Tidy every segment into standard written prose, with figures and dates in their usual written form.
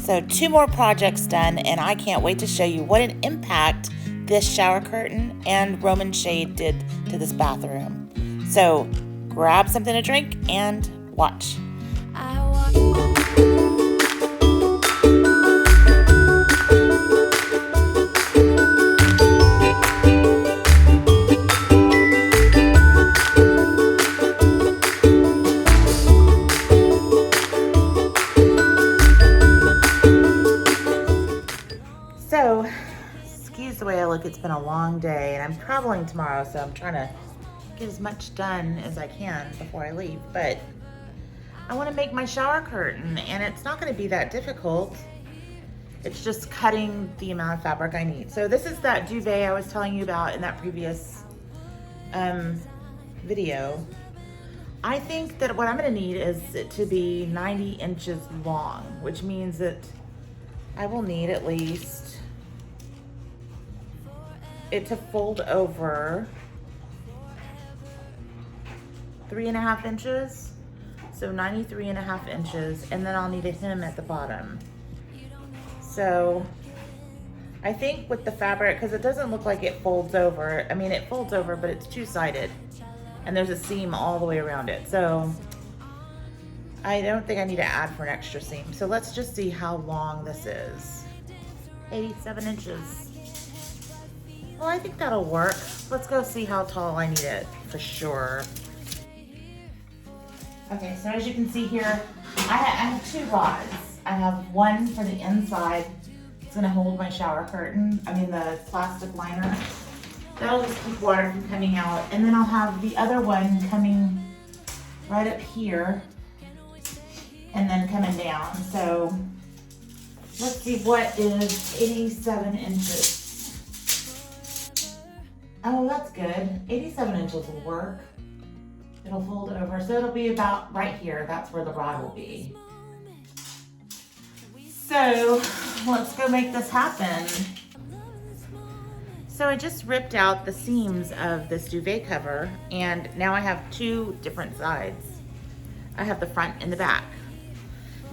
So 2 more projects done, and I can't wait to show you what an impact this shower curtain and Roman shade did to this bathroom. So grab something to drink and watch. So, excuse the way I look, it's been a long day and I'm traveling tomorrow, so I'm trying to get as much done as I can before I leave. But I want to make my shower curtain, and it's not going to be that difficult. It's just cutting the amount of fabric I need. So this is that duvet I was telling you about in that previous video. I think that what I'm going to need is it to be 90 inches long, which means that I will need at least it to fold over 3.5 inches. So 93.5 inches, and then I'll need a hem at the bottom. So I think with the fabric, because it doesn't look like it folds over. I mean, it folds over, but it's two-sided, and there's a seam all the way around it. So I don't think I need to add for an extra seam. So let's just see how long this is. 87 inches. Well, I think that'll work. Let's go see how tall I need it for sure. Okay, so as you can see here, I have 2 rods. I have one for the inside. It's gonna hold my shower curtain. I mean the plastic liner. That'll just keep water from coming out. And then I'll have the other one coming right up here and then coming down. So let's see, what is 87 inches? Oh, that's good. 87 inches will work. It'll fold over, so it'll be about right here. That's where the rod will be. So let's go make this happen. So I just ripped out the seams of this duvet cover, and now I have 2 different sides. I have the front and the back.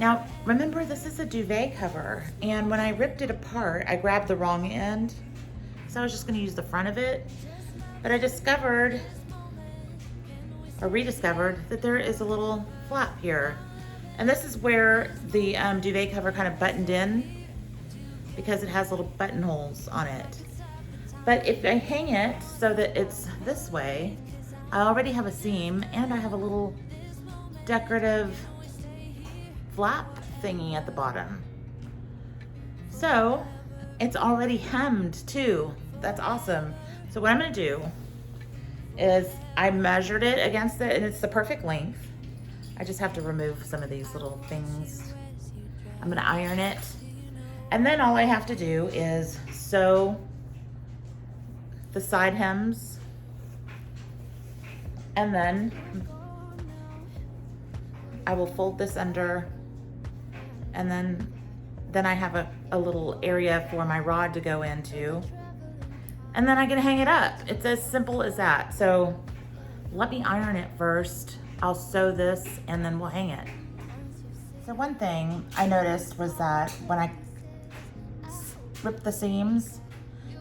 Now, remember, this is a duvet cover, and when I ripped it apart, I grabbed the wrong end. So I was just gonna use the front of it, but I discovered or rediscovered that there is a little flap here. And this is where the duvet cover kind of buttoned in, because it has little buttonholes on it. But if I hang it so that it's this way, I already have a seam, and I have a little decorative flap thingy at the bottom. So it's already hemmed too. That's awesome. So what I'm gonna do is I measured it against it, and it's the perfect length. I just have to remove some of these little things. I'm gonna iron it, and then all I have to do is sew the side hems, and then I will fold this under, and then I have a little area for my rod to go into, and then I can hang it up. It's as simple as that. So let me iron it first. I'll sew this, and then we'll hang it. So one thing I noticed was that when I ripped the seams,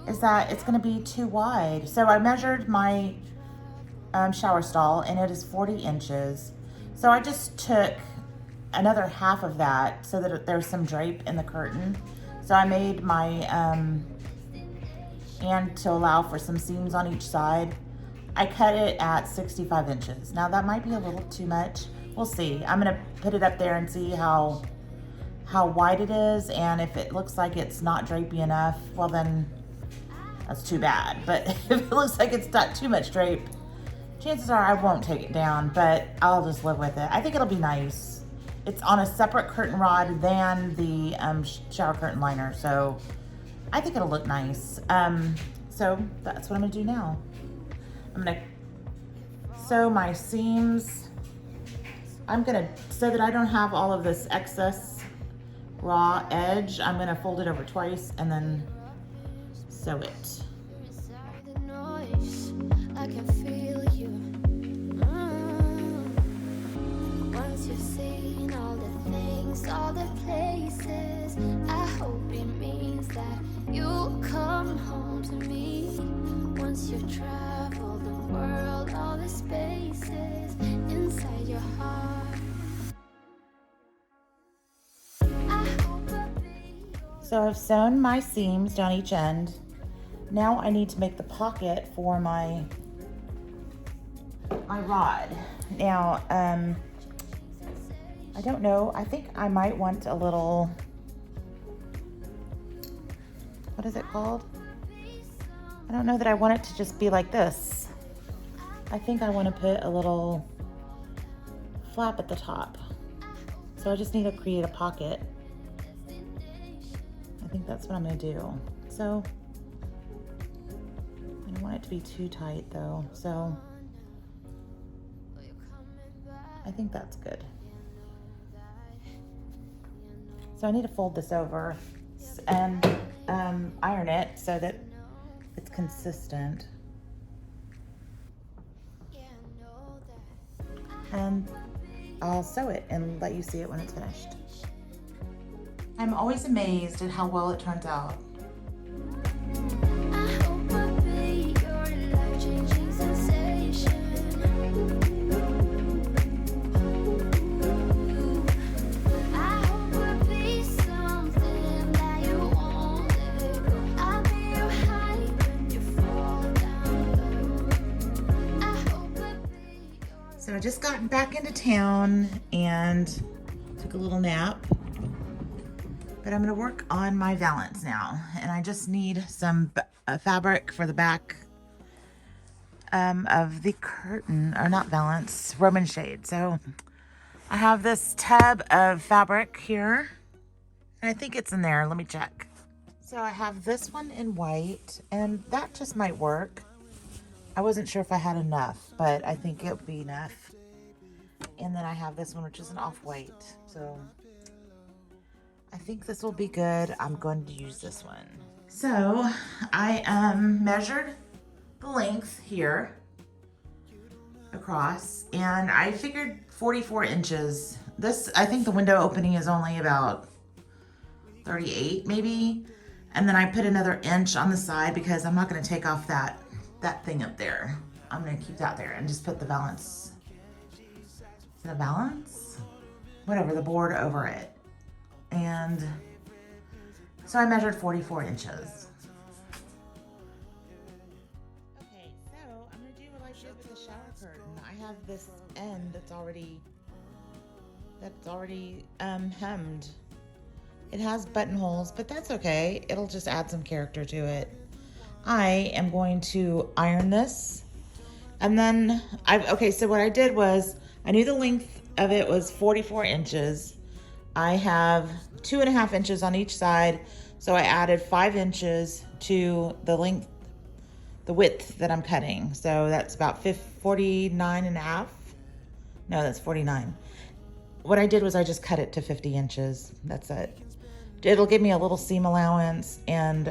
is that it's gonna be too wide. So I measured my shower stall, and it is 40 inches. So I just took another half of that so that there's some drape in the curtain. So I made my, and to allow for some seams on each side, I cut it at 65 inches. Now that might be a little too much. We'll see. I'm gonna put it up there and see how wide it is, and if it looks like it's not drapey enough, well then that's too bad. But if it looks like it's not too much drape, chances are I won't take it down, but I'll just live with it. I think it'll be nice. It's on a separate curtain rod than the shower curtain liner, so I think it'll look nice. So that's what I'm gonna do now. I'm gonna sew my seams. I'm gonna, so that I don't have all of this excess raw edge, I'm gonna fold it over twice and then sew it. I can feel you. Once you've seen all the things, all the places you've traveled the world, all the spaces inside your heart. I hope I'll be yours. So I've sewn my seams down each end. Now I need to make the pocket for my rod. Now, I don't know. I think I might want a little, what is it called? I don't know that I want it to just be like this. I think I want to put a little flap at the top. So I just need to create a pocket. I think that's what I'm going to do. So I don't want it to be too tight though. So I think that's good. So I need to fold this over and iron it so that it's consistent. And I'll sew it and let you see it when it's finished. I'm always amazed at how well it turns out. I hope I'll be your life-changing sensation. I hope I'll be something that you won't let go. I'll be your high when you fall down low. I hope I'll be your. So I just got back into town and took a little nap. But I'm gonna work on my valance now. And I just need some fabric for the back of the curtain, or not valance, Roman shade. So I have this tub of fabric here. And I think it's in there, let me check. So I have this one in white, and that just might work. I wasn't sure if I had enough, but I think it'll be enough. And then I have this one, which is an off-white. So I think this will be good. I'm going to use this one. So I measured the length here across, and I figured 44 inches. This, I think the window opening is only about 38 maybe. And then I put another inch on the side because I'm not gonna take off that thing up there. I'm gonna keep that there and just put the valance, is it a valance? Whatever, the board over it. And so I measured 44 inches. Okay, so I'm gonna do what I did with the shower curtain. I have this end that's already hemmed. It has buttonholes, but that's okay. It'll just add some character to it. I am going to iron this. And then, so what I did was, I knew the length of it was 44 inches. I have 2.5 inches on each side. So I added 5 inches to the length, the width that I'm cutting. So that's about 49.5. No, that's 49. What I did was I just cut it to 50 inches. That's it. It'll give me a little seam allowance, and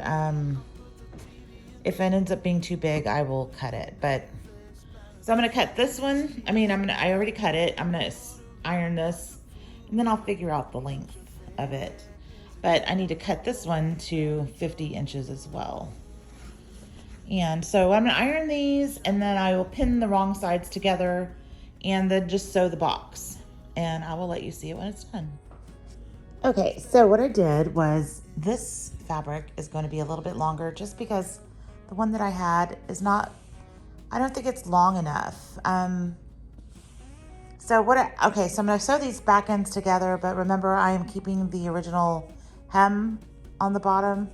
if it ends up being too big, I will cut it. But so I'm gonna cut this one. I already cut it. I'm gonna iron this, and then I'll figure out the length of it. But I need to cut this one to 50 inches as well. And so I'm gonna iron these, and then I will pin the wrong sides together and then just sew the box. And I will let you see it when it's done. Okay, so what I did was, this fabric is going to be a little bit longer just because the one that I had is not, I don't think it's long enough. So I'm gonna sew these back ends together, but remember I am keeping the original hem on the bottom.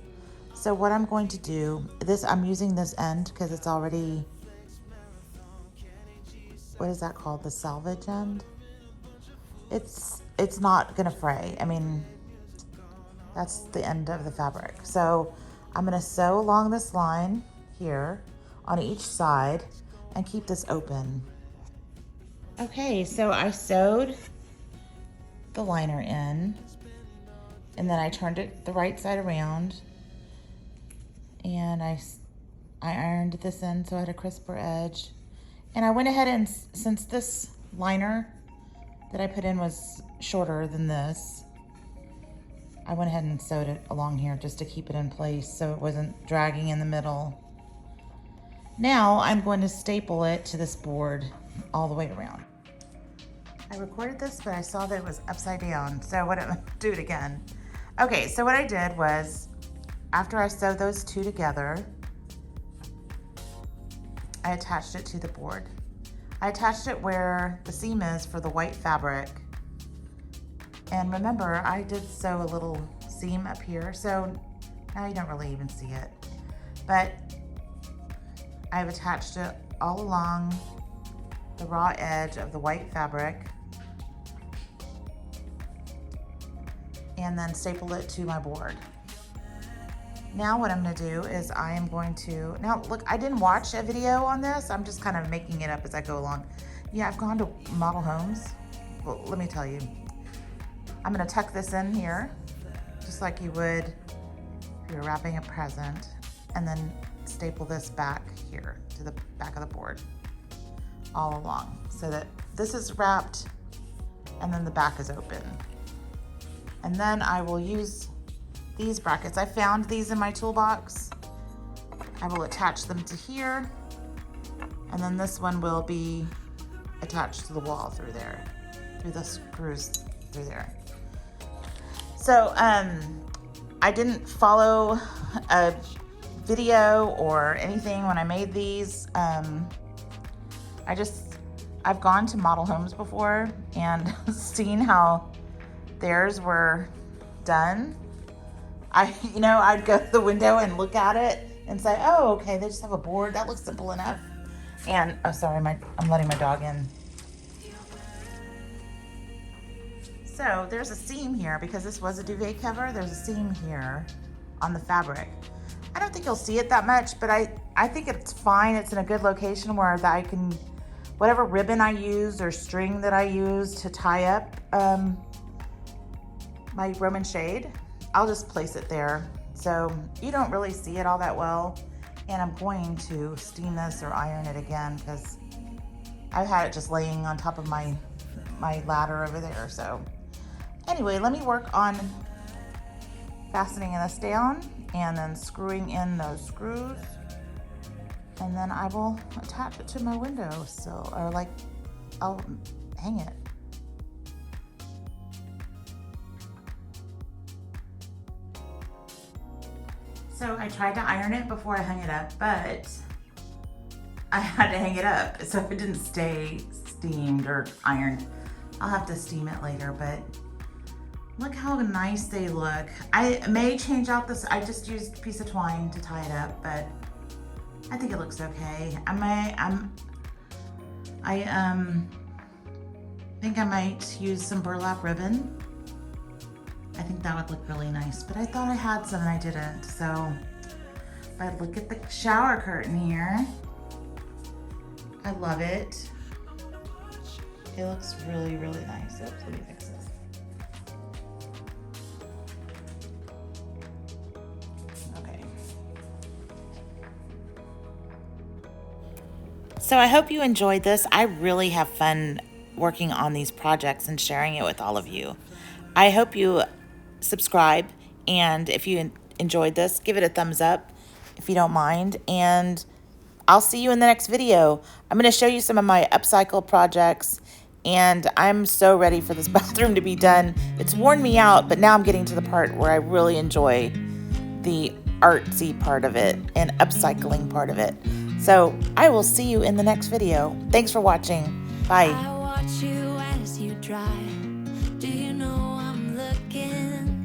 So what I'm going to do, I'm using this end because it's already, what is that called? The salvage end? It's not gonna fray. I mean, that's the end of the fabric. So I'm gonna sew along this line here on each side and keep this open. Okay, so I sewed the liner in, and then I turned it the right side around, and I ironed this in so I had a crisper edge. And I went ahead and, since this liner that I put in was shorter than this, I went ahead and sewed it along here just to keep it in place so it wasn't dragging in the middle. Now I'm going to staple it to this board all the way around. I recorded this, but I saw that it was upside down, so what I'm do it again. Okay, so what I did was, after I sewed those two together, I attached it to the board. I attached it where the seam is for the white fabric. And remember, I did sew a little seam up here, so now you don't really even see it. But I've attached it all along the raw edge of the white fabric and then stapled it to my board. Now what I'm gonna do is I am going to, now look, I didn't watch a video on this. I'm just kind of making it up as I go along. Yeah, I've gone to model homes. Well, let me tell you. I'm gonna tuck this in here, just like you would if you're wrapping a present, and then staple this back here to the back of the board all along so that this is wrapped and then the back is open. And then I will use these brackets. I found these in my toolbox. I will attach them to here, and then this one will be attached to the wall through there, through the screws through there. So I didn't follow a video or anything when I made these. I've gone to model homes before and seen how theirs were done. I'd go to the window and look at it and say, oh, okay, they just have a board. That looks simple enough. And, oh, sorry, I'm letting my dog in. So there's a seam here because this was a duvet cover. There's a seam here on the fabric. I don't think you'll see it that much, but I think it's fine. It's in a good location where I can, whatever ribbon I use or string that I use to tie up my Roman shade, I'll just place it there. So you don't really see it all that well. And I'm going to steam this or iron it again because I've had it just laying on top of my ladder over there. So anyway, let me work on fastening this down and then screwing in those screws. And then I will attach it to my windowsill, or like I'll hang it. So I tried to iron it before I hung it up, but I had to hang it up so it didn't stay steamed or ironed. I'll have to steam it later, but look how nice they look. I may change out this, I just used a piece of twine to tie it up, but I think it looks okay. I think I might use some burlap ribbon. I think that would look really nice, but I thought I had some and I didn't. So if I look at the shower curtain here, I love it. It looks really, really nice. Oops, let me fix this. Okay. So I hope you enjoyed this. I really have fun working on these projects and sharing it with all of you. I hope you subscribe, and if you enjoyed this, give it a thumbs up if you don't mind, and I'll see you in the next video. I'm going to show you some of my upcycle projects, and I'm so ready for this bathroom to be done. It's worn me out, but now I'm getting to the part where I really enjoy the artsy part of it and upcycling part of it. So I will see you in the next video. Thanks for watching. Bye. I watch you as you drive. Do you know I'm looking?